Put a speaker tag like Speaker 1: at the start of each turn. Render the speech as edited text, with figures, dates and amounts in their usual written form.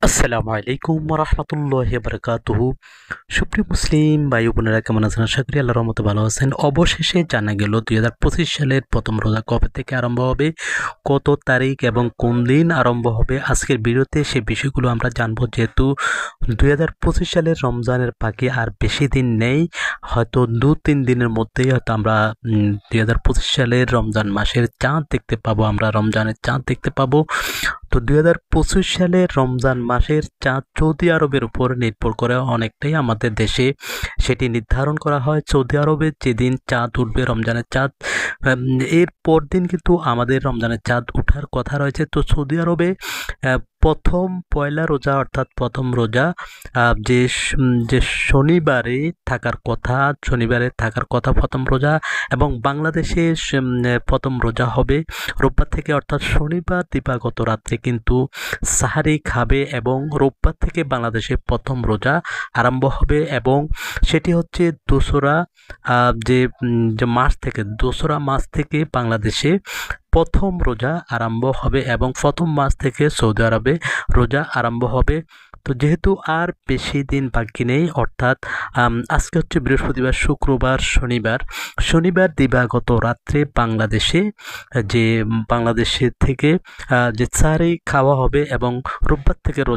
Speaker 1: আসসালামু আলাইকুম রহমতুল্লাহি বারাকাতুহু। সুপ্রিয় মুসলিম ভাই বোনেরা, কেমন আছেন? আশা করি আল্লাহর রহমতে ভালো আছেন। অবশেষে জানা গেল 2025 সালের প্রথম রোজা কবে থেকে আরম্ভ হবে, কত তারিখ এবং কোন দিন আরম্ভ হবে। আজকের ভিডিওতে সেই বিষয়গুলো আমরা জানবো। যেহেতু 2025 সালের রমজানের বাকি আর বেশি দিন নেই, হয়তো 2-3 দিনের মধ্যেই হয়তো আমরা 2025 সালের রমজান মাসের চাঁদ দেখতে পাবো, আমরা রমজানের চাঁদ দেখতে পাবো। তো 2025 সালের রমজান মাসের চাঁদ সৌদি আরবের উপর নির্ভর করে অনেকটাই আমাদের দেশে সেটি নির্ধারণ করা হয়। সৌদি আরবে যেদিন চাঁদ উঠবে, রমজানের চাঁদ, এর পর দিন কিন্তু আমাদের রমজানের চাঁদ ওঠার কথা রয়েছে। তো সৌদি আরবে প্রথম পয়লা রোজা অর্থাৎ প্রথম রোজা যে শনিবারে থাকার কথা, প্রথম রোজা, এবং বাংলাদেশে প্রথম রোজা হবে রোববার থেকে, অর্থাৎ শনিবার দিবাগত রাত্রে কিন্তু সাহারি খাবে এবং রোববার থেকে বাংলাদেশে প্রথম রোজা আরম্ভ হবে। এবং সেটি হচ্ছে যে মাস থেকে, 2রা মাস থেকে বাংলাদেশে প্রথম রোজা আরম্ভ হবে এবং প্রথম মাস থেকে সৌদি আরবে রোজা আরম্ভ হবে। তো যেহেতু আর বেশি দিন বাকি নেই, অর্থাৎ আজকে হচ্ছে বৃহস্পতিবার, শুক্রবার, শনিবার দিবাগত রাত্রে বাংলাদেশের থেকে যে সাহারি খাওয়া হবে এবং রোববার থেকে রোজা